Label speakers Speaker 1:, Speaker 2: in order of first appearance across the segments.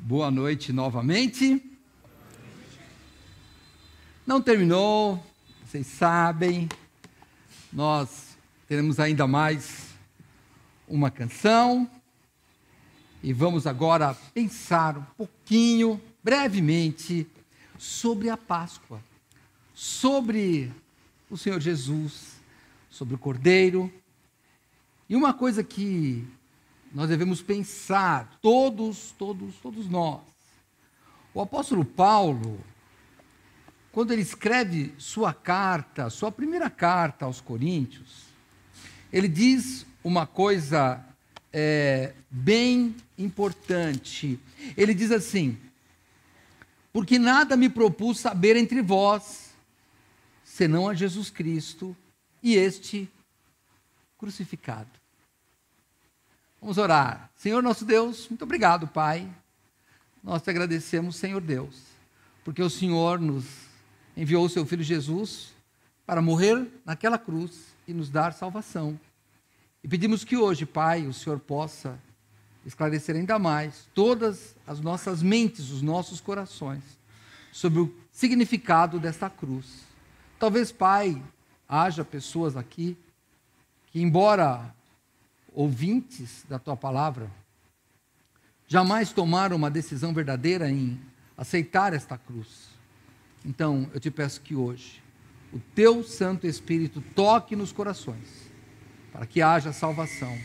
Speaker 1: Boa noite novamente. Não terminou, vocês sabem, nós teremos ainda mais uma canção e vamos agora pensar um pouquinho, brevemente, sobre a Páscoa, sobre o Senhor Jesus, sobre o Cordeiro. E uma coisa que nós devemos pensar, todos nós. O apóstolo Paulo, quando ele escreve sua primeira carta aos Coríntios, ele diz uma coisa bem importante. Ele diz assim: porque nada me propus saber entre vós, senão a Jesus Cristo e este crucificado. Vamos orar. Senhor nosso Deus, muito obrigado, Pai. Nós te agradecemos, Senhor Deus, porque o Senhor nos enviou o seu Filho Jesus para morrer naquela cruz e nos dar salvação. E pedimos que hoje, Pai, o Senhor possa esclarecer ainda mais todas as nossas mentes, os nossos corações, sobre o significado desta cruz. Talvez, Pai, haja pessoas aqui que, embora ouvintes da tua palavra, jamais tomaram uma decisão verdadeira em aceitar esta cruz. Então, eu te peço que hoje o teu Santo Espírito toque nos corações, para que haja salvação.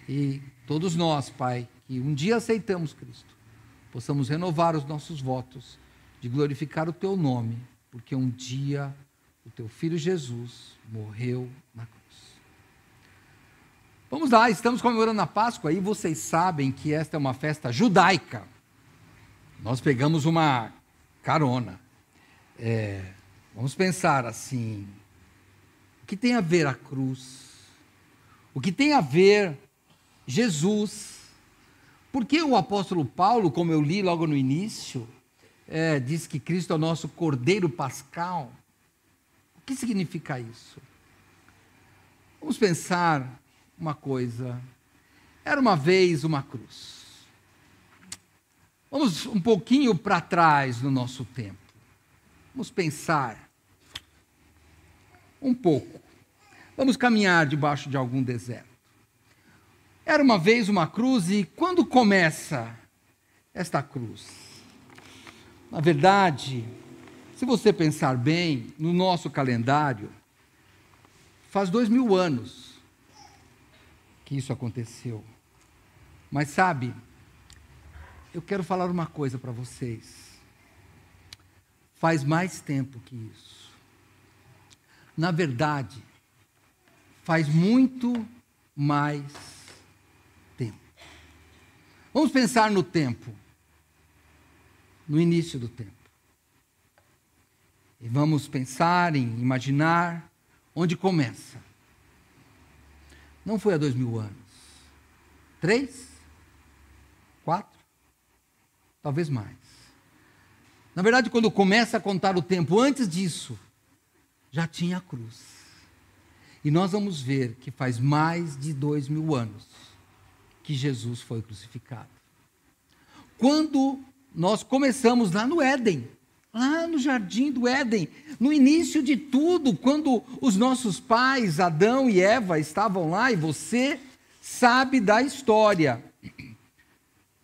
Speaker 1: E todos nós, Pai, que um dia aceitamos Cristo, possamos renovar os nossos votos de glorificar o teu nome, porque um dia o teu Filho Jesus morreu na cruz. Vamos lá, estamos comemorando a Páscoa e vocês sabem que esta é uma festa judaica. Nós pegamos uma carona. Vamos pensar assim: o que tem a ver a cruz? O que tem a ver Jesus? Porque o apóstolo Paulo, como eu li logo no início, diz que Cristo é o nosso Cordeiro Pascal. O que significa isso? Vamos pensar uma coisa. Era uma vez uma cruz. Vamos um pouquinho para trás no nosso tempo. Vamos pensar um pouco. Vamos caminhar debaixo de algum deserto. Era uma vez uma cruz, e quando começa esta cruz? Na verdade, se você pensar bem, no nosso calendário, faz 2000 anos que isso aconteceu. Mas sabe, eu quero falar uma coisa para vocês. Faz mais tempo que isso. Na verdade, faz muito mais tempo. Vamos pensar no tempo, no início do tempo. E vamos pensar em imaginar onde começa. Não foi há 2000 anos. 3? 4? Talvez mais. Na verdade, quando começa a contar o tempo, antes disso, já tinha a cruz. E nós vamos ver que faz mais de 2000 anos que Jesus foi crucificado. Quando nós começamos lá no Éden, lá no jardim do Éden, no início de tudo, quando os nossos pais, Adão e Eva, estavam lá, e você sabe da história.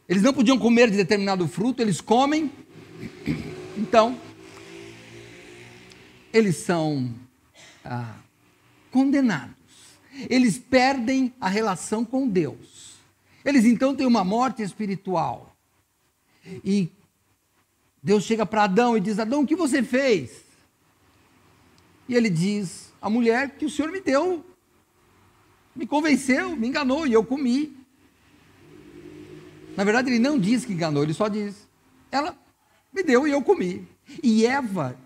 Speaker 1: Eles não podiam comer de determinado fruto, eles comem, então, eles são condenados. Eles perdem a relação com Deus. Eles então têm uma morte espiritual. E Deus chega para Adão e diz: Adão, o que você fez? E ele diz: a mulher que o Senhor me deu, me convenceu, me enganou e eu comi. Na verdade, ele não diz que enganou, ele só diz: ela me deu e eu comi. E Eva,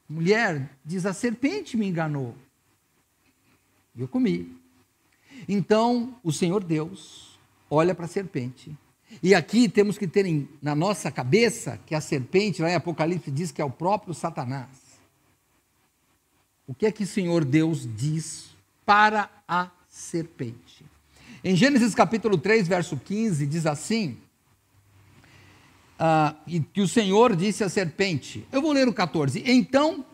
Speaker 1: mulher, diz: a serpente me enganou e eu comi. Então, o Senhor Deus olha para a serpente. E aqui temos que ter na nossa cabeça que a serpente, lá em Apocalipse, diz que é o próprio Satanás. O que é que o Senhor Deus diz para a serpente? Em Gênesis capítulo 3, verso 15, diz assim: e que o Senhor disse à serpente. Eu vou ler o 14. Então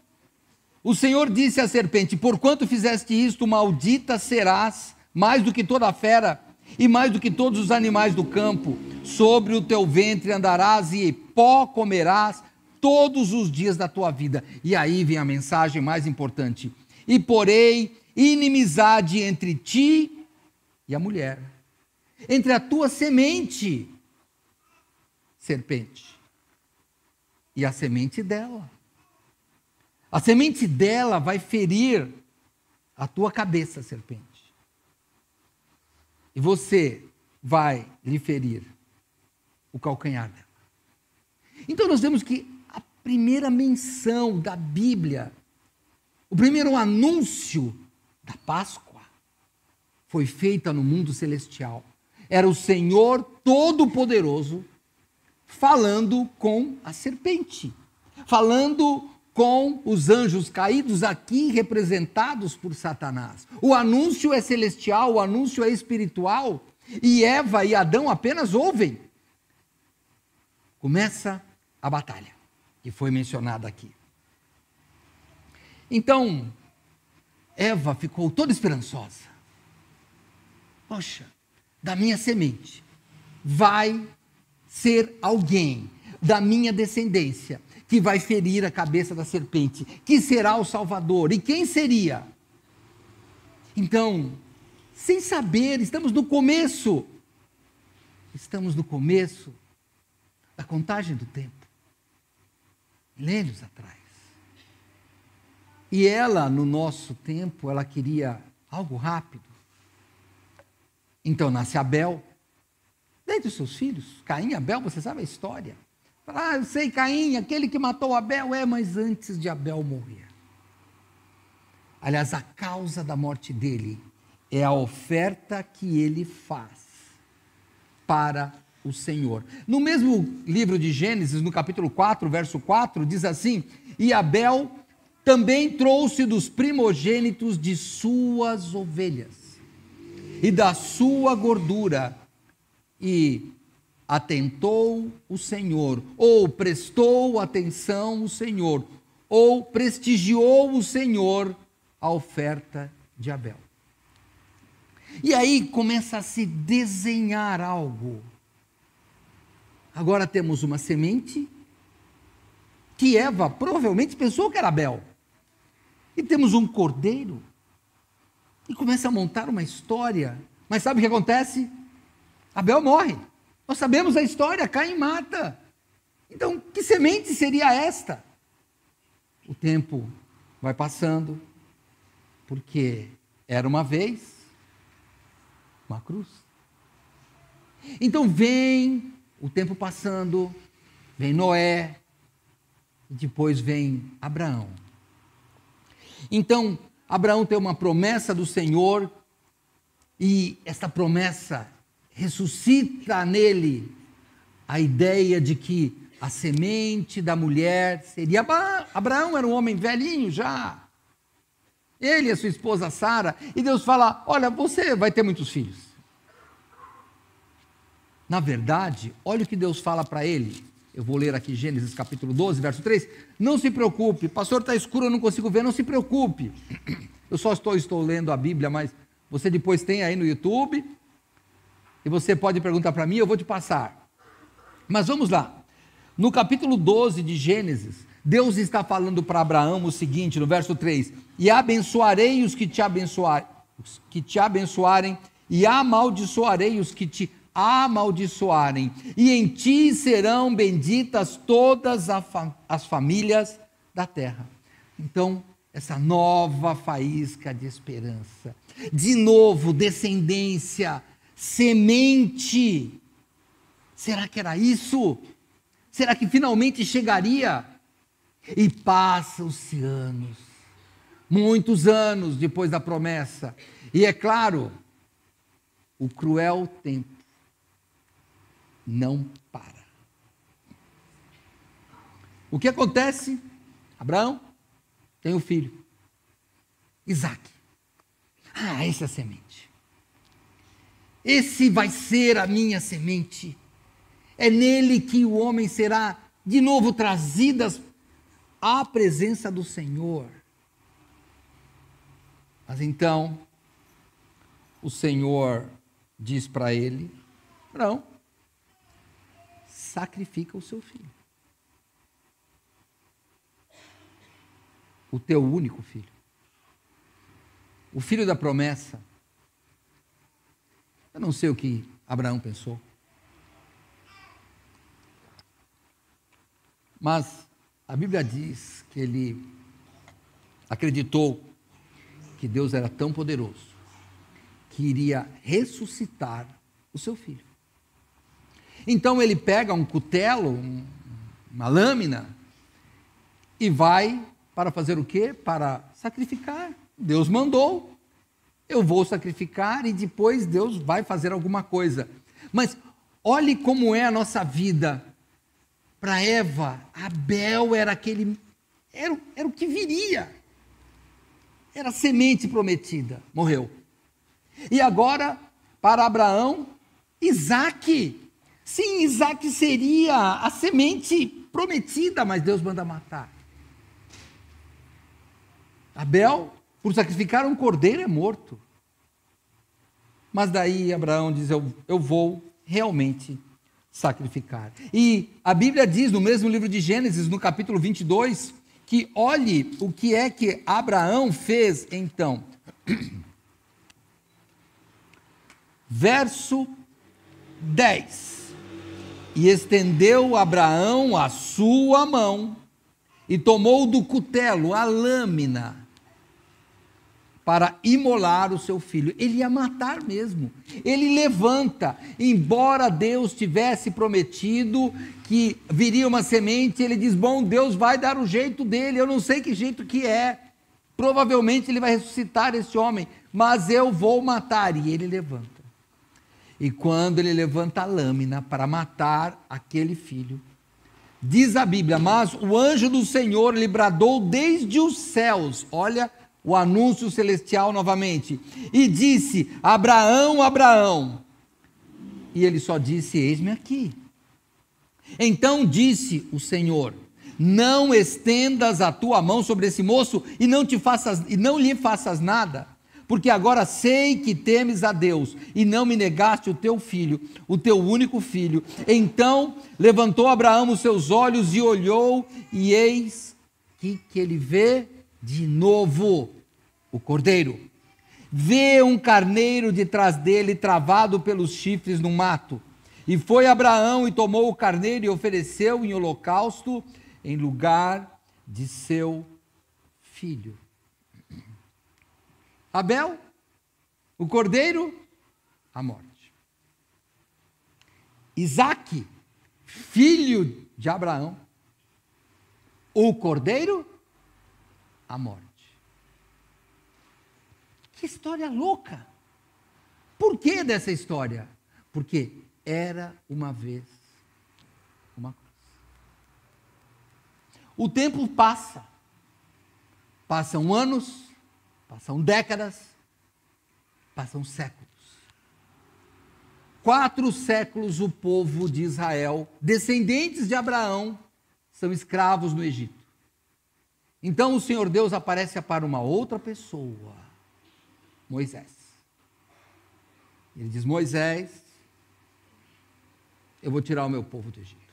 Speaker 1: o Senhor disse à serpente: porquanto fizeste isto, maldita serás mais do que toda a fera e mais do que todos os animais do campo. Sobre o teu ventre andarás e pó comerás todos os dias da tua vida. E aí vem a mensagem mais importante: e porei inimizade entre ti e a mulher, entre a tua semente, serpente, e a semente dela. A semente dela vai ferir a tua cabeça, serpente. E você vai lhe ferir o calcanhar dela. Então nós vemos que a primeira menção da Bíblia, o primeiro anúncio da Páscoa, foi feita no mundo celestial. Era o Senhor Todo-Poderoso falando com a serpente, falando com os anjos caídos, aqui representados por Satanás. O anúncio é celestial, o anúncio é espiritual, e Eva e Adão apenas ouvem. Começa a batalha, que foi mencionada aqui. Então, Eva ficou toda esperançosa. Poxa, da minha semente vai ser alguém da minha descendência que vai ferir a cabeça da serpente, que será o Salvador. E quem seria? Então, sem saber, estamos no começo da contagem do tempo, milênios atrás. E ela, no nosso tempo, ela queria algo rápido. Então nasce Abel, dentre os seus filhos, Caim e Abel, você sabe a história. Eu sei, Caim, aquele que matou Abel, mas antes de Abel morrer. Aliás, a causa da morte dele é a oferta que ele faz para o Senhor. No mesmo livro de Gênesis, no capítulo 4, verso 4, diz assim: e Abel também trouxe dos primogênitos de suas ovelhas e da sua gordura, e atentou o Senhor, ou prestou atenção o Senhor, ou prestigiou o Senhor a oferta de Abel. E aí começa a se desenhar algo. Agora temos uma semente que Eva provavelmente pensou que era Abel. E temos um cordeiro. E começa a montar uma história. Mas sabe o que acontece? Abel morre. Nós sabemos a história, Caim mata. Então, que semente seria esta? O tempo vai passando, porque era uma vez uma cruz. Então vem o tempo passando, vem Noé, e depois vem Abraão. Então, Abraão tem uma promessa do Senhor, e essa promessa ressuscita nele a ideia de que a semente da mulher seria... Abraão era um homem velhinho já. Ele e a sua esposa Sara. E Deus fala: olha, você vai ter muitos filhos. Na verdade, olha o que Deus fala para ele. Eu vou ler aqui Gênesis capítulo 12, verso 3. Não se preocupe, pastor, está escuro, eu não consigo ver, não se preocupe. Eu só estou lendo a Bíblia, mas você depois tem aí no YouTube... E você pode perguntar para mim, eu vou te passar. Mas vamos lá. No capítulo 12 de Gênesis, Deus está falando para Abraão o seguinte, no verso 3: e abençoarei os que te abençoarem, e amaldiçoarei os que te amaldiçoarem, e em ti serão benditas todas as famílias da terra. Então, essa nova faísca de esperança, de novo, descendência, semente. Será que era isso? Será que finalmente chegaria? E passam-se anos, muitos anos depois da promessa, e é claro, o cruel tempo não para. O que acontece? Abraão tem um filho, Isaque. Essa é a semente. Esse vai ser a minha semente. É nele que o homem será de novo trazido à presença do Senhor. Mas então, o Senhor diz para ele: não, sacrifica o seu filho. O teu único filho. O filho da promessa. Eu não sei o que Abraão pensou. Mas a Bíblia diz que ele acreditou que Deus era tão poderoso que iria ressuscitar o seu filho. Então ele pega um cutelo, uma lâmina, e vai para fazer o quê? Para sacrificar. Deus mandou, eu vou sacrificar e depois Deus vai fazer alguma coisa. Mas olhe como é a nossa vida. Para Eva, Abel era o que viria. Era a semente prometida, morreu. E agora, para Abraão, Isaque. Sim, Isaque seria a semente prometida, mas Deus manda matar. Abel, por sacrificar um cordeiro, é morto. Mas daí Abraão diz: eu vou realmente sacrificar. E a Bíblia diz, no mesmo livro de Gênesis, no capítulo 22, que olhe o que é que Abraão fez então. Verso 10. E estendeu Abraão a sua mão e tomou do cutelo a lâmina para imolar o seu filho. Ele ia matar mesmo. Ele levanta, embora Deus tivesse prometido que viria uma semente, ele diz: bom, Deus vai dar o jeito dele, eu não sei que jeito que é, provavelmente ele vai ressuscitar esse homem, mas eu vou matar. E ele levanta. E quando ele levanta a lâmina para matar aquele filho, diz a Bíblia: mas o anjo do Senhor lhe bradou desde os céus, olha o anúncio celestial novamente, e disse: Abraão, Abraão. E ele só disse: eis-me aqui. Então disse o Senhor: não estendas a tua mão sobre esse moço e não lhe faças nada, porque agora sei que temes a Deus e não me negaste o teu filho, o teu único filho. Então levantou Abraão os seus olhos e olhou, e eis que ele vê de novo o cordeiro. Vê um carneiro detrás dele, travado pelos chifres no mato. E foi Abraão e tomou o carneiro e ofereceu em holocausto em lugar de seu filho. Abel, o cordeiro, a morte. Isaque, filho de Abraão, o cordeiro, a morte. Que história louca! Por que dessa história? Porque era uma vez uma coisa. O tempo passa. Passam anos, passam décadas, passam séculos. 4 séculos o povo de Israel, descendentes de Abraão, são escravos no Egito. Então o Senhor Deus aparece para uma outra pessoa, Moisés. Ele diz: Moisés, eu vou tirar o meu povo do Egito.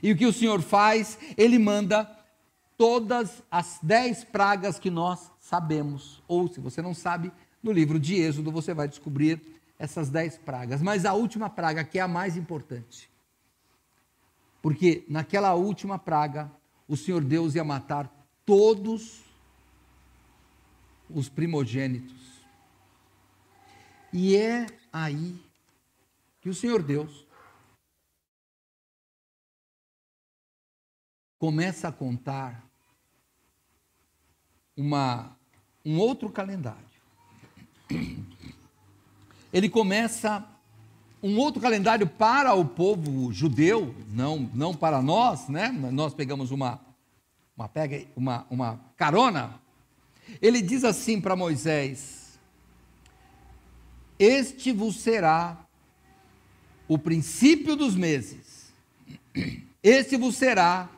Speaker 1: E o que o Senhor faz? Ele manda todas as 10 pragas que nós sabemos, ou se você não sabe, no livro de Êxodo você vai descobrir essas 10 pragas, mas a última praga, que é a mais importante, porque naquela última praga, o Senhor Deus ia matar todos os primogênitos. E é aí que o Senhor Deus começa a contar um outro calendário. Ele começa um outro calendário para o povo judeu, não para nós, né? Nós pegamos uma carona. Ele diz assim para Moisés: este vos será o princípio dos meses. Este vos será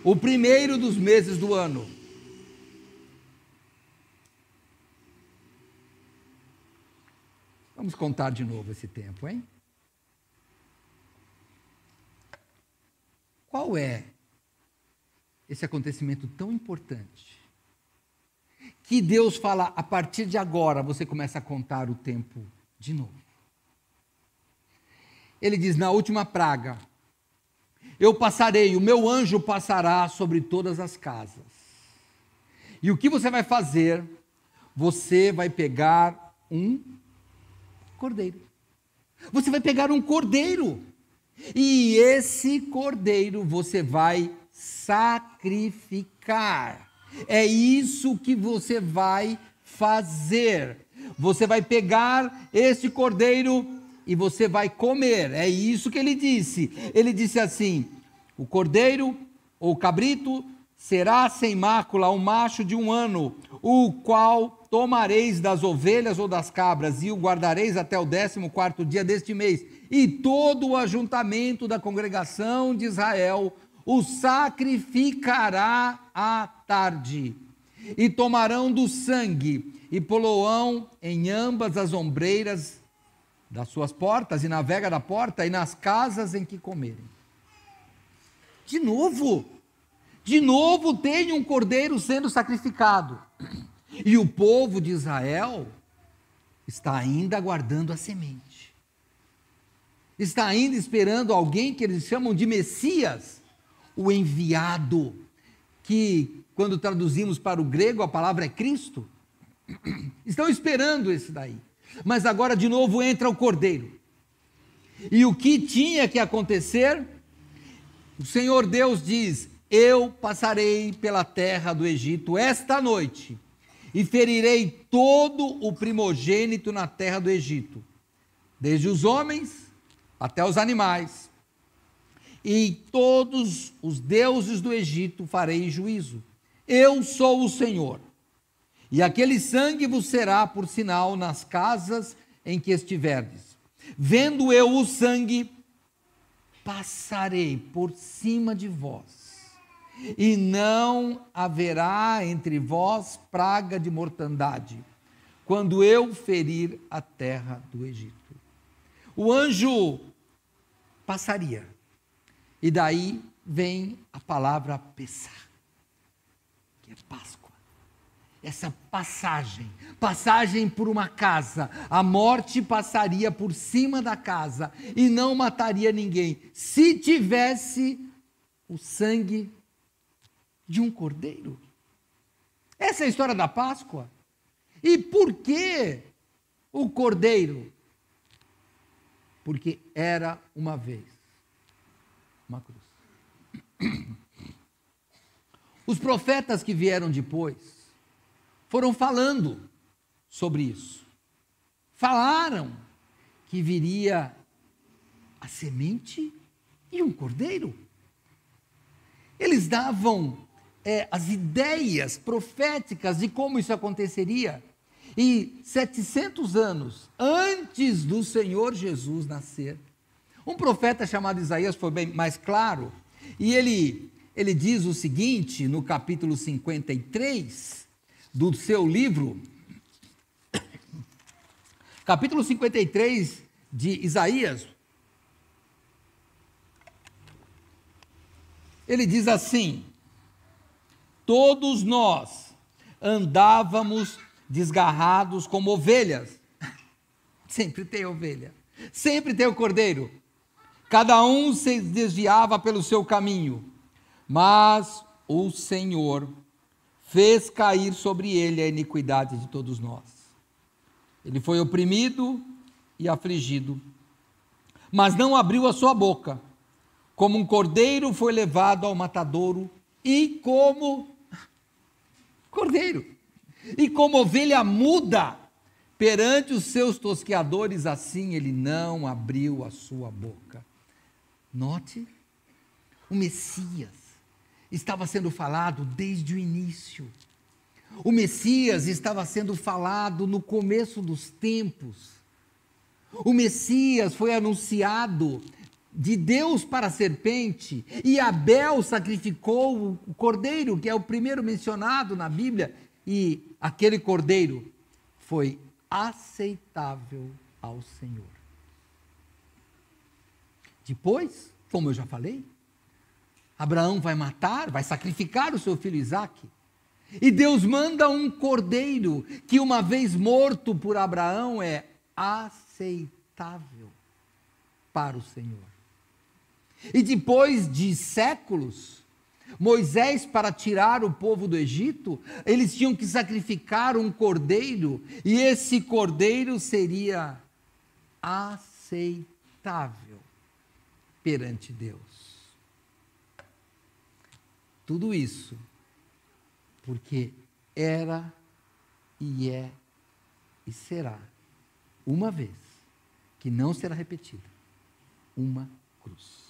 Speaker 1: o primeiro dos meses do ano. Vamos contar de novo esse tempo, hein? Qual é esse acontecimento tão importante que Deus fala, a partir de agora você começa a contar o tempo de novo? Ele diz, na última praga, eu passarei, o meu anjo passará sobre todas as casas. E o que você vai fazer? Você vai pegar um cordeiro. Você vai pegar um cordeiro. E esse cordeiro você vai sacrificar. É isso que você vai fazer. Você vai pegar esse cordeiro e você vai comer. É isso que ele disse. Ele disse assim: o cordeiro ou cabrito será sem mácula, um macho de 1 ano, o qual tomareis das ovelhas ou das cabras e o guardareis até o 14º dia deste mês. E todo o ajuntamento da congregação de Israel o sacrificará à tarde. E tomarão do sangue e poloão em ambas as ombreiras das suas portas e na vega da porta e nas casas em que comerem. De novo tem um cordeiro sendo sacrificado. E o povo de Israel está ainda aguardando a semente. Está ainda esperando alguém que eles chamam de Messias, o enviado, que quando traduzimos para o grego a palavra é Cristo. Estão esperando esse daí. Mas agora de novo entra o cordeiro. E o que tinha que acontecer? O Senhor Deus diz: eu passarei pela terra do Egito esta noite e ferirei todo o primogênito na terra do Egito, desde os homens até os animais, e todos os deuses do Egito farei juízo. Eu sou o Senhor. E aquele sangue vos será por sinal nas casas em que estiverdes. Vendo eu o sangue, passarei por cima de vós, e não haverá entre vós praga de mortandade, quando eu ferir a terra do Egito. O anjo passaria, e daí vem a palavra Pessah, que é Páscoa. Essa passagem por uma casa, a morte passaria por cima da casa e não mataria ninguém, se tivesse o sangue de um cordeiro. Essa é a história da Páscoa. E por que o cordeiro? Porque era uma vez uma cruz. Os profetas que vieram depois foram falando sobre isso. Falaram que viria a semente e um cordeiro. Eles davam as ideias proféticas de como isso aconteceria. E 700 anos antes do Senhor Jesus nascer, um profeta chamado Isaías foi bem mais claro, e ele diz o seguinte, no capítulo 53 do seu livro, capítulo 53 de Isaías, ele diz assim: todos nós andávamos desgarrados como ovelhas. Sempre tem ovelha, sempre tem o cordeiro. Cada um se desviava pelo seu caminho, mas o Senhor fez cair sobre ele a iniquidade de todos nós. Ele foi oprimido e afligido, mas não abriu a sua boca. Como um cordeiro foi levado ao matadouro, e como cordeiro, e como ovelha muda perante os seus tosqueadores, assim ele não abriu a sua boca. Note, o Messias estava sendo falado desde o início. O Messias estava sendo falado no começo dos tempos. O Messias foi anunciado de Deus para a serpente, e Abel sacrificou o cordeiro, que é o primeiro mencionado na Bíblia, e aquele cordeiro foi aceitável ao Senhor. Depois, como eu já falei, Abraão vai matar, vai sacrificar o seu filho Isaque, e Deus manda um cordeiro, que uma vez morto por Abraão é aceitável para o Senhor. E depois de séculos, Moisés, para tirar o povo do Egito, eles tinham que sacrificar um cordeiro, e esse cordeiro seria aceitável perante Deus. Tudo isso porque era e é e será uma vez, que não será repetida, uma cruz.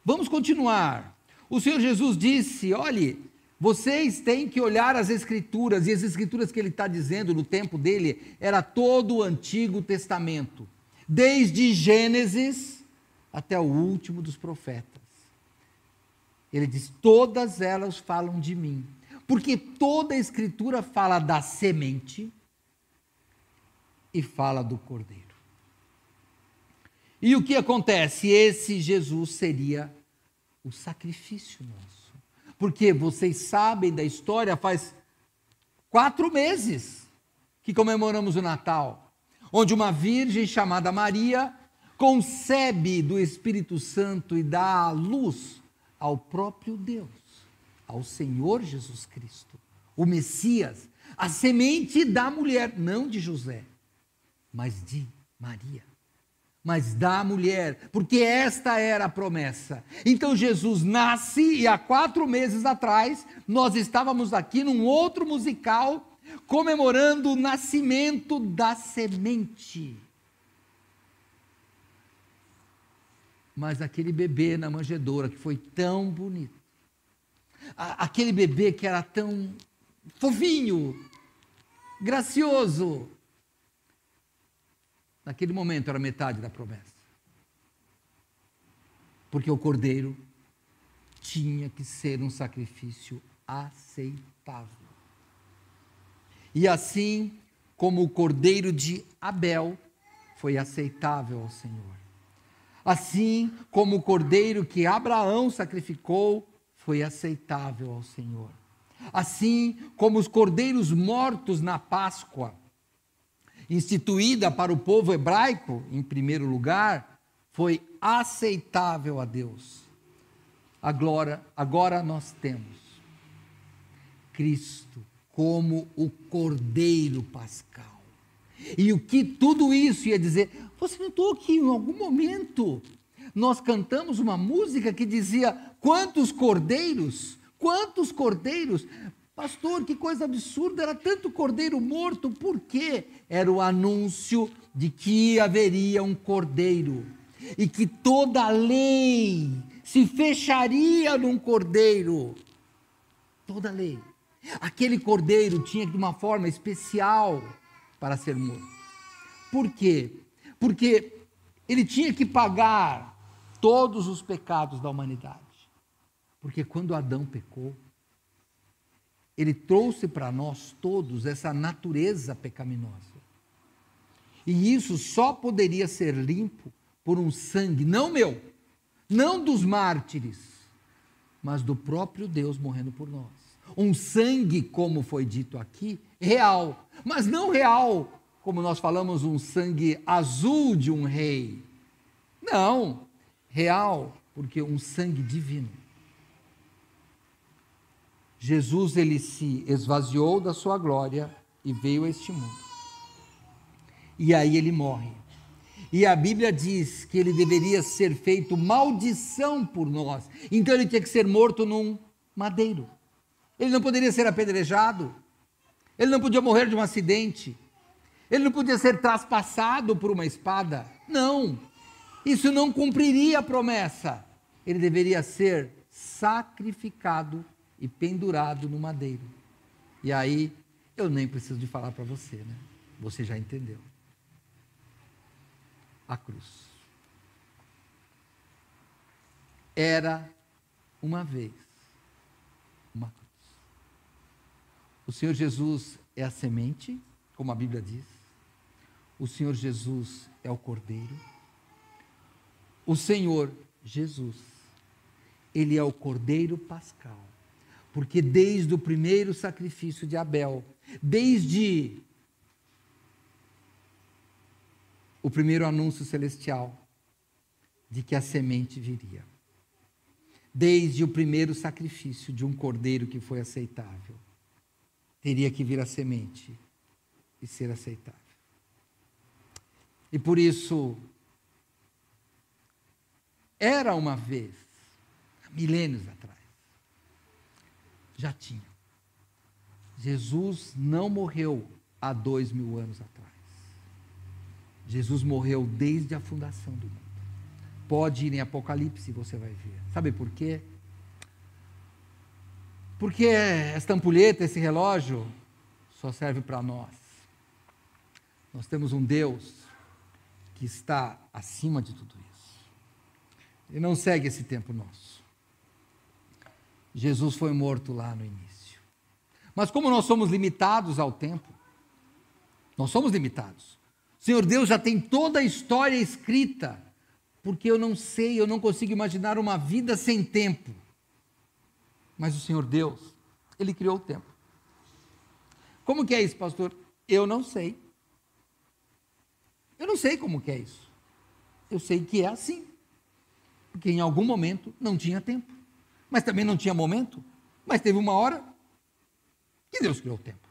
Speaker 1: Vamos continuar. O Senhor Jesus disse: olhe, vocês têm que olhar as Escrituras, e as Escrituras que ele está dizendo no tempo dele, era todo o Antigo Testamento, desde Gênesis até o último dos profetas. Ele diz: todas elas falam de mim, porque toda a Escritura fala da semente e fala do cordeiro. E o que acontece? Esse Jesus seria o sacrifício nosso. Porque vocês sabem da história, faz 4 meses que comemoramos o Natal, onde uma virgem chamada Maria concebe do Espírito Santo e dá à luz ao próprio Deus, ao Senhor Jesus Cristo, o Messias, a semente da mulher, não de José, mas de Maria. Mas da mulher, porque esta era a promessa. Então Jesus nasce, e há 4 meses atrás, nós estávamos aqui num outro musical, comemorando o nascimento da semente. Mas aquele bebê na manjedoura, que foi tão bonito, aquele bebê que era tão fofinho, gracioso, naquele momento era metade da promessa. Porque o cordeiro tinha que ser um sacrifício aceitável. E assim como o cordeiro de Abel foi aceitável ao Senhor, assim como o cordeiro que Abraão sacrificou foi aceitável ao Senhor, assim como os cordeiros mortos na Páscoa, instituída para o povo hebraico, em primeiro lugar, foi aceitável a Deus. Agora nós temos Cristo como o Cordeiro Pascal. E o que tudo isso ia dizer? Você notou que em algum momento nós cantamos uma música que dizia: quantos cordeiros? Quantos cordeiros? Pastor, que coisa absurda, era tanto cordeiro morto. Por quê? Era o anúncio de que haveria um cordeiro e que toda a lei se fecharia num cordeiro. Toda a lei. Aquele cordeiro tinha de uma forma especial para ser morto. Por quê? Porque ele tinha que pagar todos os pecados da humanidade. Porque quando Adão pecou, ele trouxe para nós todos essa natureza pecaminosa. E isso só poderia ser limpo por um sangue, não meu, não dos mártires, mas do próprio Deus morrendo por nós. Um sangue, como foi dito aqui, real, mas não real, como nós falamos, um sangue azul de um rei. Não, real, porque um sangue divino. Jesus, ele se esvaziou da sua glória e veio a este mundo. E aí ele morre. E a Bíblia diz que ele deveria ser feito maldição por nós. Então ele tinha que ser morto num madeiro. Ele não poderia ser apedrejado. Ele não podia morrer de um acidente. Ele não podia ser traspassado por uma espada. Não. Isso não cumpriria a promessa. Ele deveria ser sacrificado e pendurado no madeiro. E aí, eu nem preciso de falar para você, né? Você já entendeu. a cruz. Era uma vez uma cruz. O Senhor Jesus é a semente, como a Bíblia diz. O Senhor Jesus é o Cordeiro. O Senhor Jesus, Ele é o Cordeiro Pascal. Porque desde o primeiro sacrifício de Abel, desde o primeiro anúncio celestial de que a semente viria, desde o primeiro sacrifício de um cordeiro que foi aceitável, teria que vir a semente e ser aceitável. E por isso, era uma vez, milênios atrás, já tinha. Jesus não morreu há 2000 anos atrás. Jesus morreu desde a fundação do mundo. Pode ir em Apocalipse, você vai ver. Sabe por quê? Porque esta ampulheta, esse relógio, só serve para nós. Nós temos um Deus que está acima de tudo isso. Ele não segue esse tempo nosso. Jesus foi morto lá no início. Mas como nós somos limitados ao tempo, nós somos limitados. O Senhor Deus já tem toda a história escrita, porque eu não sei, eu não consigo imaginar uma vida sem tempo. Mas o Senhor Deus, Ele criou o tempo. Como que é isso, pastor? Eu não sei. Eu não sei como que é isso. Eu sei que é assim. Porque em algum momento não tinha tempo. Mas também não tinha momento. Mas teve uma hora que Deus criou o tempo.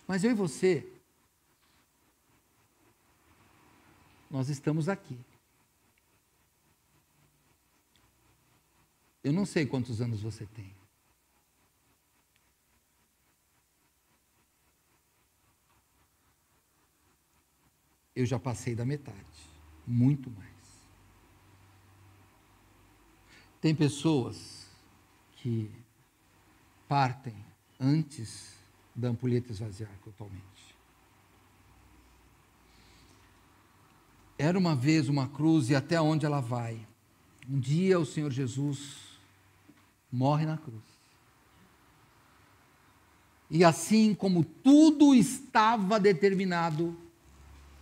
Speaker 1: Mas eu e você, nós estamos aqui. Eu não sei quantos anos você tem. Eu já passei da metade, muito mais. Tem pessoas que partem antes da ampulheta esvaziar totalmente. Era uma vez uma cruz e até onde ela vai? Um dia o Senhor Jesus morre na cruz. E assim como tudo estava determinado,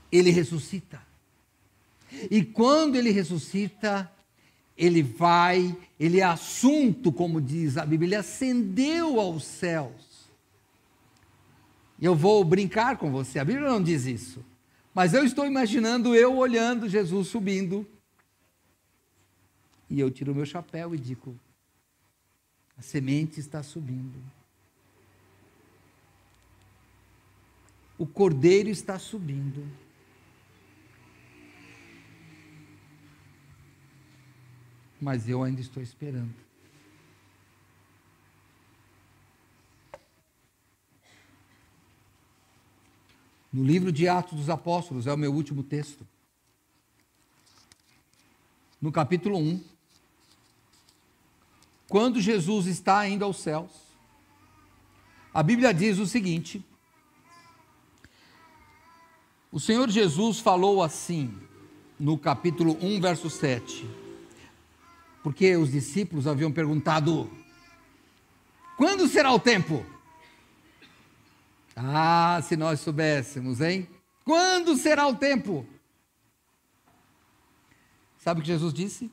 Speaker 1: Ele ressuscita. E quando Ele ressuscita, Ele vai, Ele é assunto, como diz a Bíblia, Ele ascendeu aos céus. E eu vou brincar com você, a Bíblia não diz isso. Mas eu estou imaginando eu olhando Jesus subindo. E eu tiro o meu chapéu e digo, a semente está subindo. O cordeiro está subindo. Mas eu ainda estou esperando. No livro de Atos dos Apóstolos, é o meu último texto. No capítulo 1, quando Jesus está indo aos céus, a Bíblia diz o seguinte: o Senhor Jesus falou assim, no capítulo 1, verso 7, porque os discípulos haviam perguntado, quando será o tempo? Ah, se nós soubéssemos, hein? Quando será o tempo? Sabe o que Jesus disse?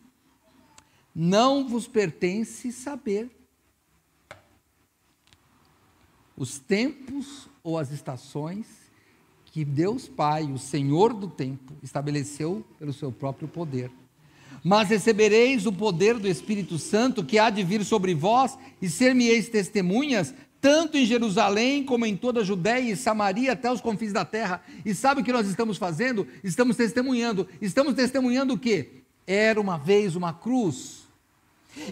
Speaker 1: Não vos pertence saber os tempos ou as estações que Deus Pai, o Senhor do tempo, estabeleceu pelo seu próprio poder. Mas recebereis o poder do Espírito Santo que há de vir sobre vós e ser-me-eis testemunhas, tanto em Jerusalém como em toda a Judéia e Samaria até os confins da terra. E sabe o que nós estamos fazendo? Estamos testemunhando. Estamos testemunhando o quê? Era uma vez uma cruz.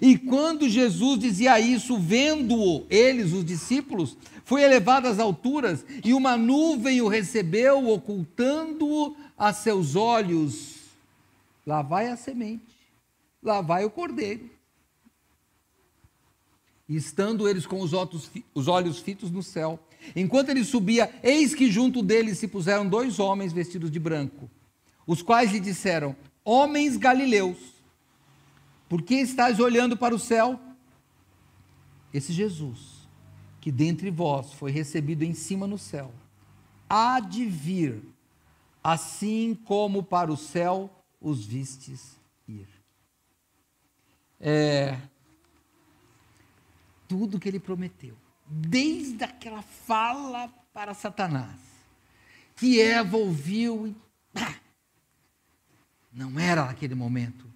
Speaker 1: E quando Jesus dizia isso, vendo-o, eles, os discípulos, foi elevado às alturas e uma nuvem o recebeu, ocultando-o a seus olhos. Lá vai a semente, lá vai o cordeiro. E estando eles com os olhos fitos no céu, Enquanto ele subia, eis que junto dele se puseram 2 homens vestidos de branco, os quais lhe disseram: homens galileus, por que estáis olhando para o céu? Esse Jesus, que dentre vós foi recebido em cima no céu, há de vir, assim como para o céu os vistes ir. Tudo que ele prometeu, desde aquela fala para Satanás, que Eva ouviu e não era naquele momento,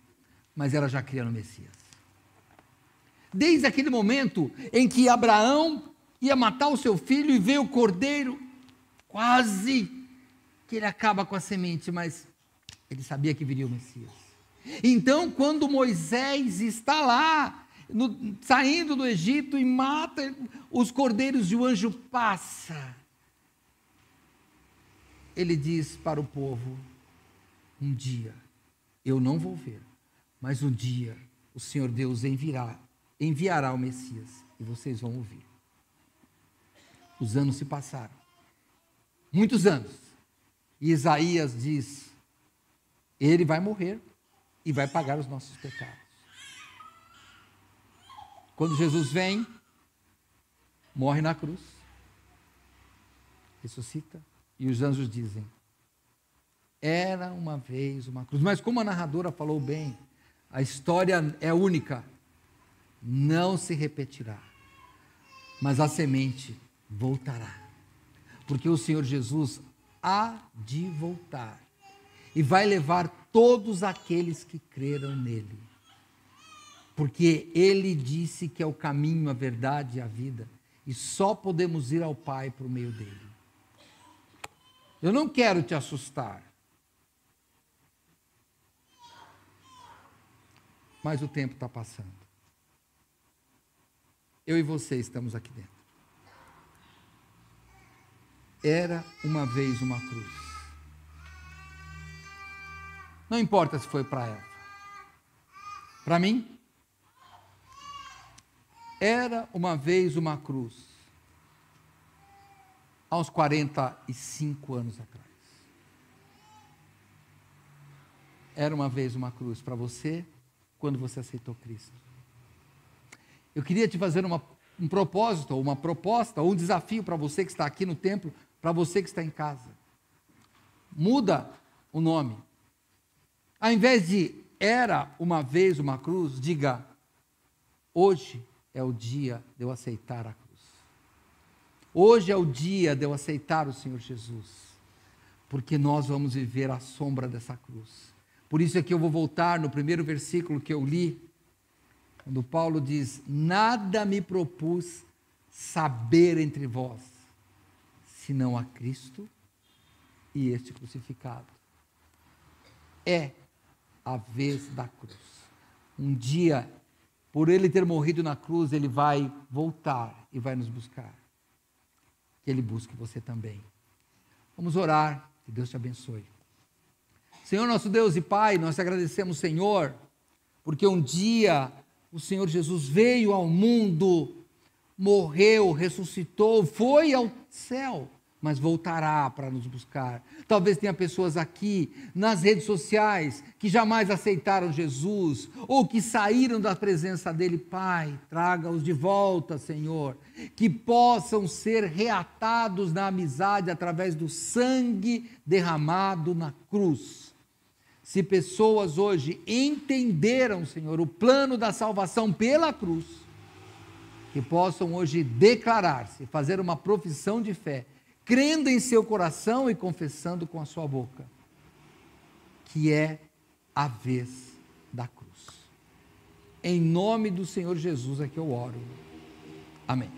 Speaker 1: mas ela já cria no Messias. Desde aquele momento em que Abraão ia matar o seu filho e veio o cordeiro, quase que ele acaba com a semente, mas ele sabia que viria o Messias. Então, quando Moisés está lá, saindo do Egito e mata os cordeiros e o anjo passa, ele diz para o povo: um dia eu não vou ver, mas um dia o Senhor Deus enviará o Messias e vocês vão ouvir. Os anos se passaram, muitos anos, e Isaías diz: ele vai morrer e vai pagar os nossos pecados. Quando Jesus vem, morre na cruz, ressuscita, e os anjos dizem: era uma vez uma cruz. Mas como a narradora falou bem, a história é única, não se repetirá, mas a semente voltará, porque o Senhor Jesus há de voltar e vai levar todos aqueles que creram nele, porque ele disse que é o caminho, a verdade e a vida, e só podemos ir ao Pai por meio dele. Eu não quero te assustar, mas o tempo está passando. Eu e você estamos aqui dentro. Era uma vez uma cruz. Não importa se foi para Eva. Para mim, era uma vez uma cruz. Há uns 45 anos atrás. Era uma vez uma cruz para você, quando você aceitou Cristo. Eu queria te fazer um propósito, ou uma proposta, ou um desafio para você que está aqui no templo, para você que está em casa. Muda o nome. Ao invés de era uma vez uma cruz, diga: hoje é o dia de eu aceitar a cruz. Hoje é o dia de eu aceitar o Senhor Jesus, porque nós vamos viver à sombra dessa cruz. Por isso é que eu vou voltar no primeiro versículo que eu li, quando Paulo diz: nada me propus saber entre vós, senão a Cristo e este crucificado. É a vez da cruz. Um dia, por ele ter morrido na cruz, ele vai voltar e vai nos buscar. Que ele busque você também. Vamos orar, que Deus te abençoe. Senhor nosso Deus e Pai, nós te agradecemos, Senhor, porque um dia o Senhor Jesus veio ao mundo, morreu, ressuscitou, foi ao céu, mas voltará para nos buscar. Talvez tenha pessoas aqui nas redes sociais que jamais aceitaram Jesus, ou que saíram da presença dele. Pai, traga-os de volta, Senhor, que possam ser reatados na amizade através do sangue derramado na cruz. Se pessoas hoje entenderam, Senhor, o plano da salvação pela cruz, que possam hoje declarar-se, fazer uma profissão de fé, crendo em seu coração e confessando com a sua boca, que é a vez da cruz. Em nome do Senhor Jesus é que eu oro. Amém.